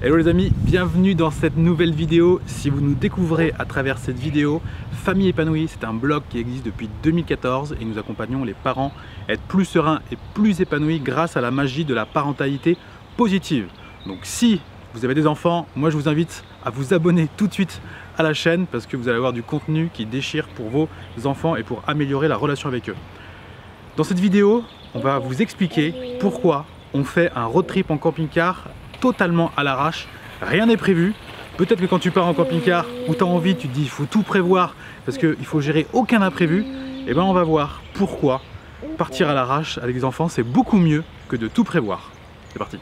Hello les amis, bienvenue dans cette nouvelle vidéo. Si vous nous découvrez à travers cette vidéo, Famille Épanouie, c'est un blog qui existe depuis 2014 et nous accompagnons les parents à être plus sereins et plus épanouis grâce à la magie de la parentalité positive. Donc si vous avez des enfants, moi je vous invite à vous abonner tout de suite à la chaîne parce que vous allez avoir du contenu qui déchire pour vos enfants et pour améliorer la relation avec eux. Dans cette vidéo, on va vous expliquer pourquoi on fait un road trip en camping-car totalement à l'arrache, rien n'est prévu. Peut-être que quand tu pars en camping-car où tu as envie, tu te dis il faut tout prévoir parce qu'il faut gérer aucun imprévu. Et bien on va voir pourquoi partir à l'arrache avec des enfants c'est beaucoup mieux que de tout prévoir. C'est parti.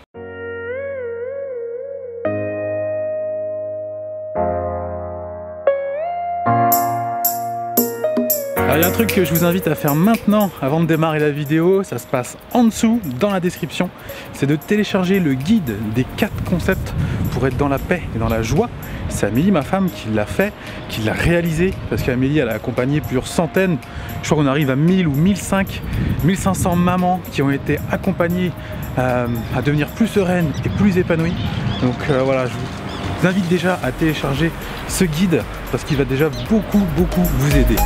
Alors, il y a un truc que je vous invite à faire maintenant avant de démarrer la vidéo, ça se passe en dessous dans la description, c'est de télécharger le guide des 4 concepts pour être dans la paix et dans la joie. C'est Amélie, ma femme, qui l'a fait, qui l'a réalisé, parce qu'Amélie elle a accompagné plusieurs centaines, je crois qu'on arrive à 1000 ou 1500 mamans qui ont été accompagnées à devenir plus sereines et plus épanouies. Donc voilà, je vous invite déjà à télécharger ce guide parce qu'il va déjà beaucoup vous aider.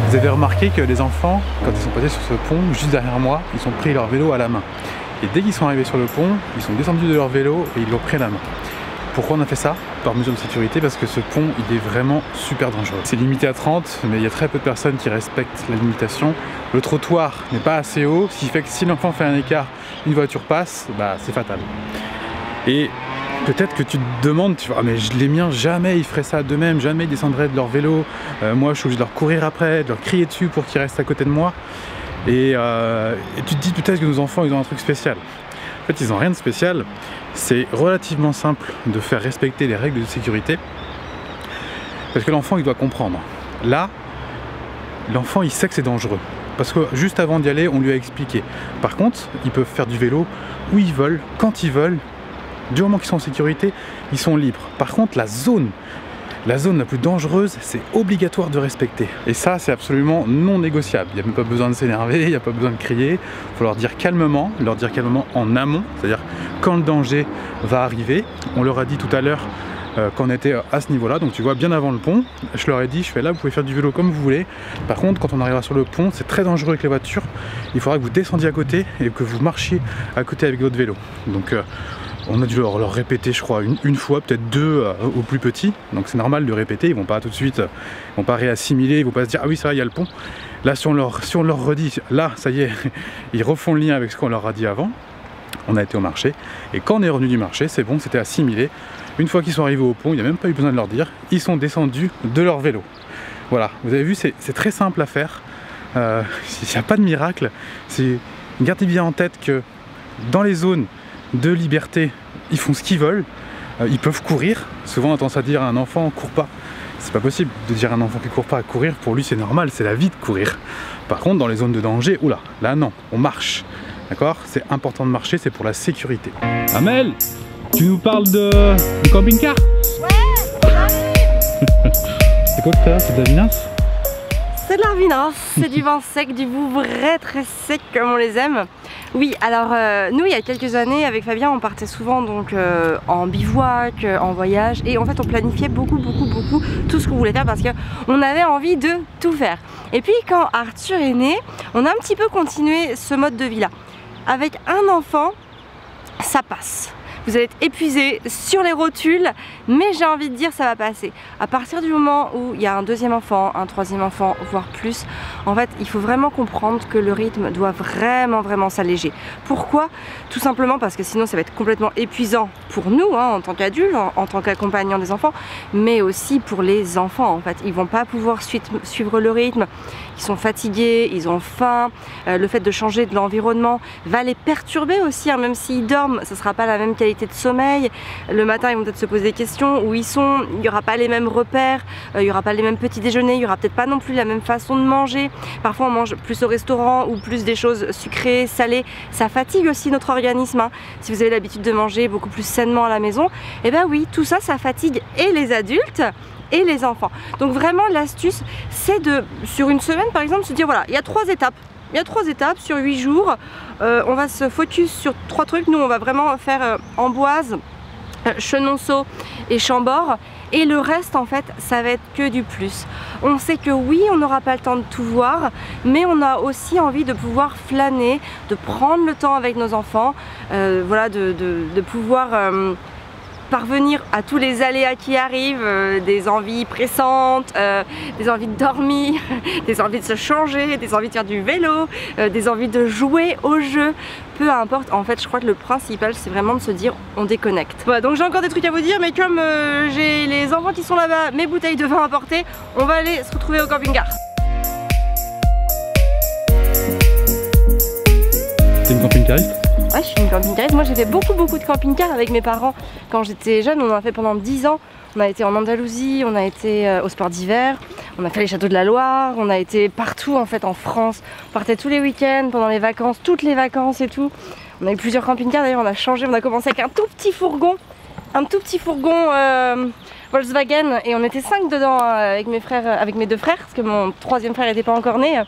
Vous avez remarqué que les enfants, quand ils sont passés sur ce pont, juste derrière moi, ils ont pris leur vélo à la main. Et dès qu'ils sont arrivés sur le pont, ils sont descendus de leur vélo et ils l'ont pris à la main. Pourquoi on a fait ça? Par mesure de sécurité, parce que ce pont, il est vraiment super dangereux. C'est limité à 30, mais il y a très peu de personnes qui respectent la limitation. Le trottoir n'est pas assez haut, ce qui fait que si l'enfant fait un écart, une voiture passe, bah, c'est fatal. Et peut-être que tu te demandes, tu vois, ah mais les miens, jamais ils feraient ça d'eux-mêmes, jamais ils descendraient de leur vélo. Moi, je suis obligé de leur courir après, de leur crier dessus pour qu'ils restent à côté de moi. Et tu te dis peut-être que nos enfants, ils ont un truc spécial. En fait, ils n'ont rien de spécial. C'est relativement simple de faire respecter les règles de sécurité. Parce que l'enfant, il doit comprendre. Là, l'enfant, il sait que c'est dangereux. Parce que juste avant d'y aller, on lui a expliqué. Par contre, ils peuvent faire du vélo où ils veulent, quand ils veulent. Du moment qu'ils sont en sécurité, ils sont libres. Par contre, la zone la plus dangereuse, c'est obligatoire de respecter. Et ça, c'est absolument non négociable. Il n'y a même pas besoin de s'énerver, il n'y a pas besoin de crier. Il faut leur dire calmement en amont, c'est-à-dire quand le danger va arriver. On leur a dit tout à l'heure qu'on était à ce niveau-là, donc tu vois, bien avant le pont, je leur ai dit, je fais là, vous pouvez faire du vélo comme vous voulez. Par contre, quand on arrivera sur le pont, c'est très dangereux avec les voitures. Il faudra que vous descendiez à côté et que vous marchiez à côté avec votre vélo. Donc, on a dû leur répéter, je crois, une fois, peut-être deux au plus petit. Donc c'est normal de répéter, ils vont pas tout de suite, ils vont pas réassimiler, ils vont pas se dire ah oui ça va, il y a le pont. Là si on leur redit, là ça y est, ils refont le lien avec ce qu'on leur a dit avant. On a été au marché et quand on est revenu du marché, c'est bon, c'était assimilé. Une fois qu'ils sont arrivés au pont, il n'y a même pas eu besoin de leur dire, ils sont descendus de leur vélo. Voilà, vous avez vu, c'est très simple à faire. Il n'y a pas de miracle. Gardez bien en tête que dans les zones de liberté, ils font ce qu'ils veulent, ils peuvent courir. Souvent on a tendance à dire à un enfant cours pas. C'est pas possible de dire à un enfant qui court pas à courir, pour lui c'est normal, c'est la vie de courir. Par contre dans les zones de danger, oula, là non, on marche. D'accord? C'est important de marcher, c'est pour la sécurité. Amel, tu nous parles de camping-car? Ouais. C'est quoi que t'as? C'est de la vinasse? C'est de la vinasse, c'est du vin sec, du Vouvray très sec comme on les aime. Oui, alors nous il y a quelques années avec Fabien on partait souvent donc en bivouac, en voyage et en fait on planifiait beaucoup tout ce qu'on voulait faire parce qu'on avait envie de tout faire. Et puis quand Arthur est né, on a un petit peu continué ce mode de vie là. Avec un enfant, ça passe. Vous allez être épuisé sur les rotules, mais j'ai envie de dire ça va passer. À partir du moment où il y a un deuxième enfant, un troisième enfant, voire plus, en fait il faut vraiment comprendre que le rythme doit vraiment s'alléger. Pourquoi? Tout simplement parce que sinon ça va être complètement épuisant pour nous hein, en tant qu'adultes, en tant qu'accompagnants des enfants, mais aussi pour les enfants en fait. Ils vont pas pouvoir suivre le rythme, ils sont fatigués, ils ont faim, le fait de changer de l'environnement va les perturber aussi, hein, même s'ils dorment, ça sera pas la même qualité qualité de sommeil. Le matin, ils vont peut-être se poser des questions où ils sont. Il n'y aura pas les mêmes repères, il n'y aura pas les mêmes petits déjeuners, il n'y aura peut-être pas non plus la même façon de manger. Parfois, on mange plus au restaurant ou plus des choses sucrées, salées. Ça fatigue aussi notre organisme, hein. Si vous avez l'habitude de manger beaucoup plus sainement à la maison, et ben oui, tout ça, ça fatigue et les adultes et les enfants. Donc vraiment, l'astuce, c'est de, sur une semaine par exemple, se dire voilà, il y a 3 étapes. Il y a 3 étapes sur 8 jours. On va se focus sur 3 trucs. Nous, on va vraiment faire Amboise, Chenonceau et Chambord. Et le reste, en fait, ça va être que du plus. On sait que oui, on n'aura pas le temps de tout voir, mais on a aussi envie de pouvoir flâner, de prendre le temps avec nos enfants, voilà, de pouvoir parvenir à tous les aléas qui arrivent, des envies pressantes, des envies de dormir, des envies de se changer, des envies de faire du vélo, des envies de jouer au jeu, peu importe. En fait, je crois que le principal, c'est vraiment de se dire on déconnecte. Voilà, donc j'ai encore des trucs à vous dire, mais comme j'ai les enfants qui sont là-bas, mes bouteilles de vin à porter, on va aller se retrouver au camping-car. T'es une camping-cariste ? Ouais, je suis une camping-cariste. Moi, j'ai fait beaucoup de camping-car avec mes parents quand j'étais jeune. On en a fait pendant 10 ans. On a été en Andalousie, on a été au sport d'hiver, on a fait les châteaux de la Loire, on a été partout en fait en France. On partait tous les week-ends, pendant les vacances, toutes les vacances et tout. On a eu plusieurs camping-cars. D'ailleurs, on a changé. On a commencé avec un tout petit fourgon Volkswagen, et on était 5 dedans avec mes frères, avec mes 2 frères, parce que mon 3e frère n'était pas encore né.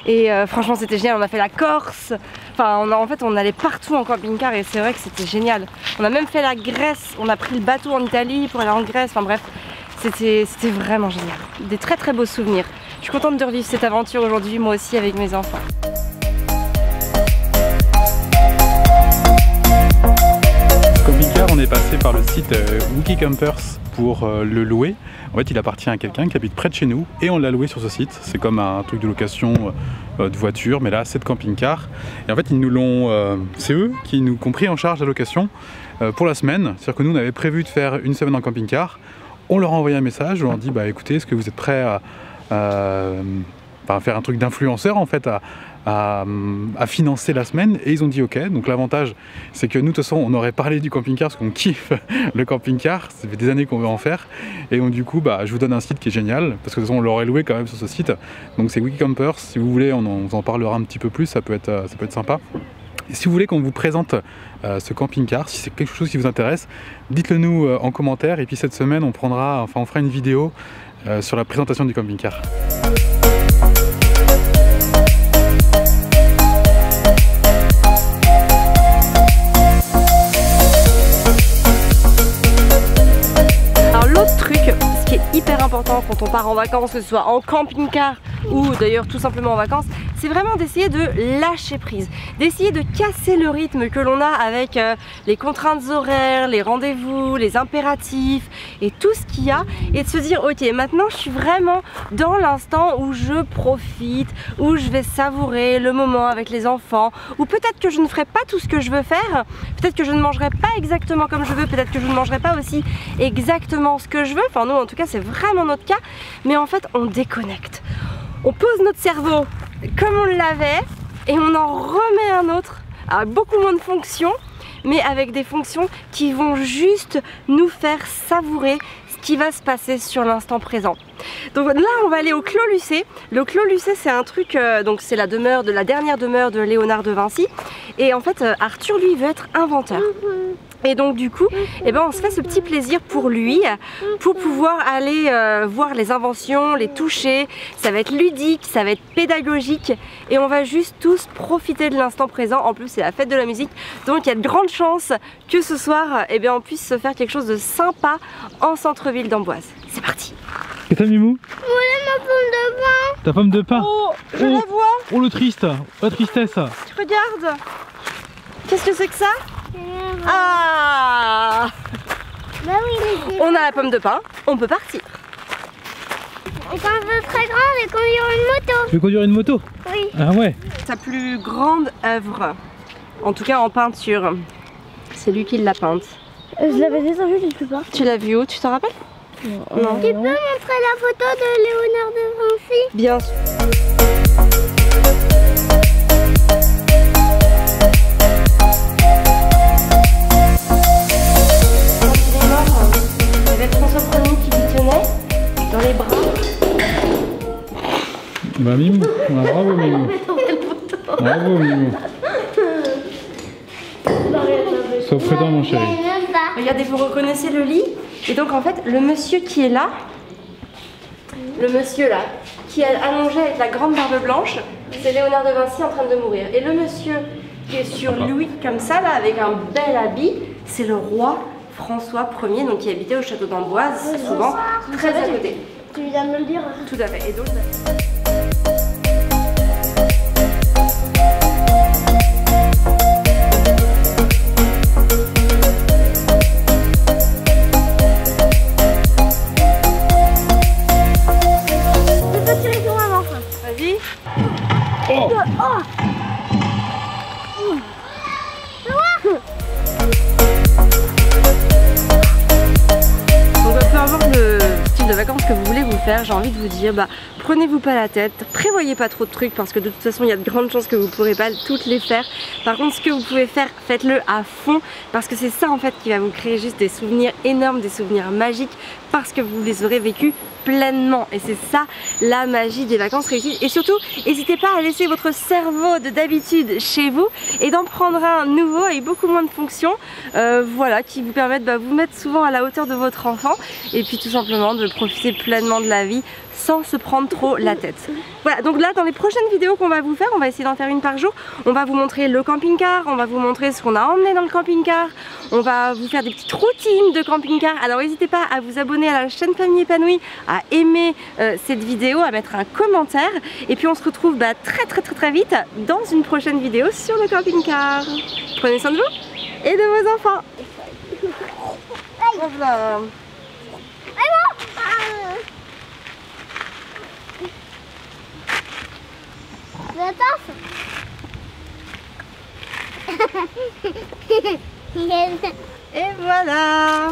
Et franchement, c'était génial. On a fait la Corse. Enfin, en fait, on allait partout en camping-car et c'est vrai que c'était génial. On a même fait la Grèce. On a pris le bateau en Italie pour aller en Grèce. Enfin bref, c'était vraiment génial. Des très beaux souvenirs. Je suis contente de revivre cette aventure aujourd'hui, moi aussi, avec mes enfants. Camping-car, on est passé par le site Wikicampers pour le louer. En fait, il appartient à quelqu'un qui habite près de chez nous et on l'a loué sur ce site. C'est comme un truc de location de voiture, mais là c'est de camping-car. Et en fait, ils nous l'ont, c'est eux qui nous ont pris en charge la location pour la semaine. C'est-à-dire que nous, on avait prévu de faire une semaine en camping-car. On leur a envoyé un message, on leur a dit bah écoutez, est-ce que vous êtes prêts à faire un truc d'influenceur en fait, à financer la semaine, et ils ont dit ok. Donc l'avantage, c'est que nous de toute façon on aurait parlé du camping-car parce qu'on kiffe le camping-car, ça fait des années qu'on veut en faire, et donc du coup bah, je vous donne un site qui est génial parce que de toute façon on l'aurait loué quand même sur ce site. Donc c'est Wikicampers. Si vous voulez, on en parlera un petit peu plus, ça peut être sympa. Et si vous voulez qu'on vous présente ce camping-car, si c'est quelque chose qui vous intéresse, dites-le nous en commentaire, et puis cette semaine on fera une vidéo sur la présentation du camping-car. Hyper important quand on part en vacances, que ce soit en camping-car ou d'ailleurs tout simplement en vacances, c'est vraiment d'essayer de lâcher prise, d'essayer de casser le rythme que l'on a avec les contraintes horaires, les rendez-vous, les impératifs et tout ce qu'il y a, et de se dire ok, maintenant je suis vraiment dans l'instant où je profite, où je vais savourer le moment avec les enfants, ou peut-être que je ne ferai pas tout ce que je veux faire, peut-être que je ne mangerai pas exactement comme je veux, peut-être que je ne mangerai pas aussi exactement ce que je veux. Enfin nous en tout cas c'est vraiment notre cas, mais en fait on déconnecte. On pose notre cerveau comme on l'avait et on en remet un autre avec beaucoup moins de fonctions, mais avec des fonctions qui vont juste nous faire savourer ce qui va se passer sur l'instant présent. Donc là on va aller au Clos Lucé. Le Clos Lucé c'est un truc, donc c'est la dernière demeure de Léonard de Vinci, et en fait Arthur lui veut être inventeur. Et donc du coup, eh ben, on se fait ce petit plaisir pour lui, pour pouvoir aller voir les inventions, les toucher. Ça va être ludique, ça va être pédagogique, et on va juste tous profiter de l'instant présent. En plus c'est la fête de la musique, donc il y a de grandes chances que ce soir eh bien, on puisse se faire quelque chose de sympa en centre-ville d'Amboise. C'est parti. Qu'est-ce que t'as, Mimou? Voilà ma pomme de pain. Ta pomme de pain? Oh, je la vois. Oh le triste, la tristesse. Regarde. Qu'est-ce que c'est que ça? Ah, bah oui, on a la pomme de pain, on peut partir. Et quand je veux très grand, je vais conduire une moto. Tu veux conduire une moto? Oui. Ah ouais. Sa plus grande œuvre, en tout cas en peinture, c'est lui qui l'a peinte. Je l'avais déjà vu quelque part. Tu l'as vu où? Tu t'en rappelles? Non. Tu peux montrer la photo de Léonard de Vinci? Bien sûr. Bah Mimou, bravo Mimou. Bravo Mimou. Sois prudent mon chéri. Regardez, vous reconnaissez le lit? Et donc en fait, le monsieur qui est là, qui est allongé avec la grande barbe blanche, c'est Léonard de Vinci en train de mourir. Et le monsieur qui est sur lui comme ça, là, avec un bel habit, c'est le roi François Ier, donc qui habitait au château d'Amboise, souvent très à côté. Tu viens de me le dire. Tout à fait. Et donc, vas-y. Oh. Peu importe le style de vacances que vous voulez vous faire, j'ai envie de vous dire, prenez-vous pas la tête, prévoyez pas trop de trucs parce que de toute façon il y a de grandes chances que vous pourrez pas toutes les faire. Par contre, ce que vous pouvez faire, faites-le à fond parce que c'est ça en fait qui va vous créer juste des souvenirs énormes, des souvenirs magiques parce que vous les aurez vécus pleinement. Et c'est ça la magie des vacances réussies. Et surtout, n'hésitez pas à laisser votre cerveau de d'habitude chez vous et d'en prendre un nouveau avec beaucoup moins de fonctions, voilà, qui vous permettent de vous mettre souvent à la hauteur de votre enfant et puis tout simplement de profiter pleinement de la vie sans se prendre trop la tête. Voilà, donc là dans les prochaines vidéos qu'on va vous faire, on va essayer d'en faire une par jour. On va vous montrer le camping-car, on va vous montrer ce qu'on a emmené dans le camping-car, on va vous faire des petites routines de camping-car. Alors n'hésitez pas à vous abonner à la chaîne Famille Épanouie, à aimer cette vidéo, à mettre un commentaire et puis on se retrouve très vite dans une prochaine vidéo sur le camping-car. Prenez soin de vous et de vos enfants. Voilà. Et voilà.